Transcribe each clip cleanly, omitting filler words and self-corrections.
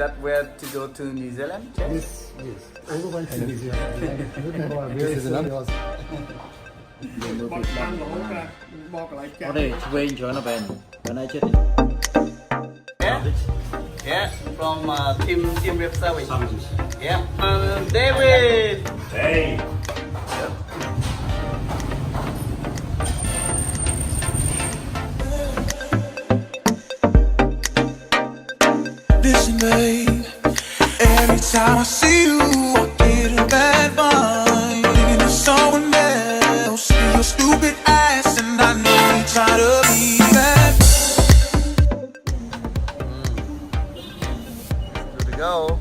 that where to go to New Zealand? Yes, yes. Overweight to New Zealand. Very serious. บอกอะไรแก Ở đây quên cho nó bền. Bữa nay chết. Yeah, yeah, from team Rep Service. Yeah, David. Hey. Listen, babe. Every time I see you, I get a bad vibe. Thinking of someone else. See your stupid ass, and I know you try to be that. Good to go.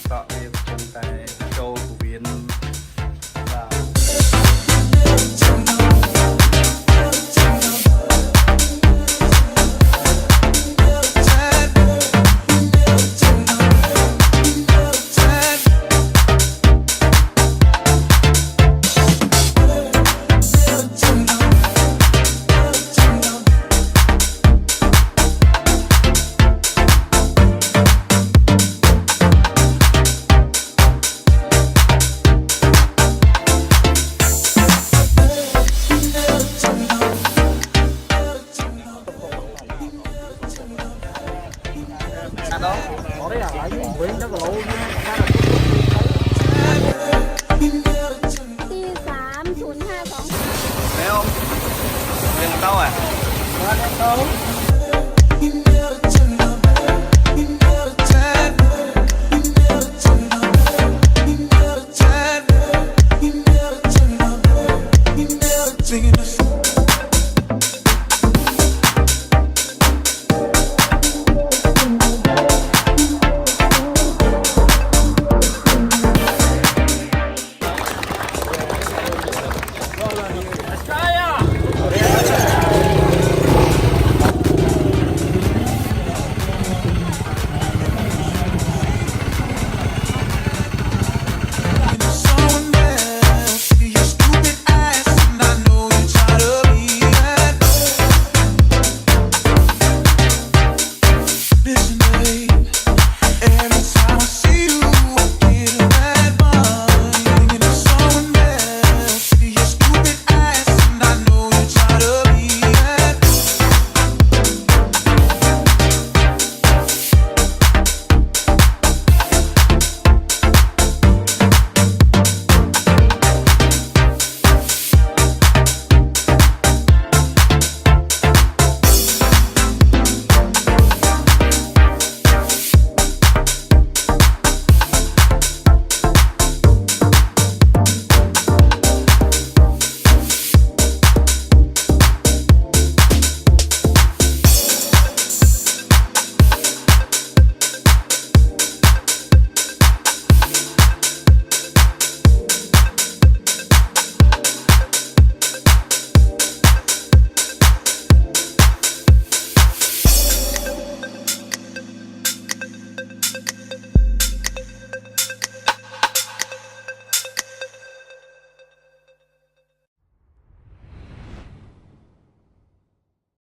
Got me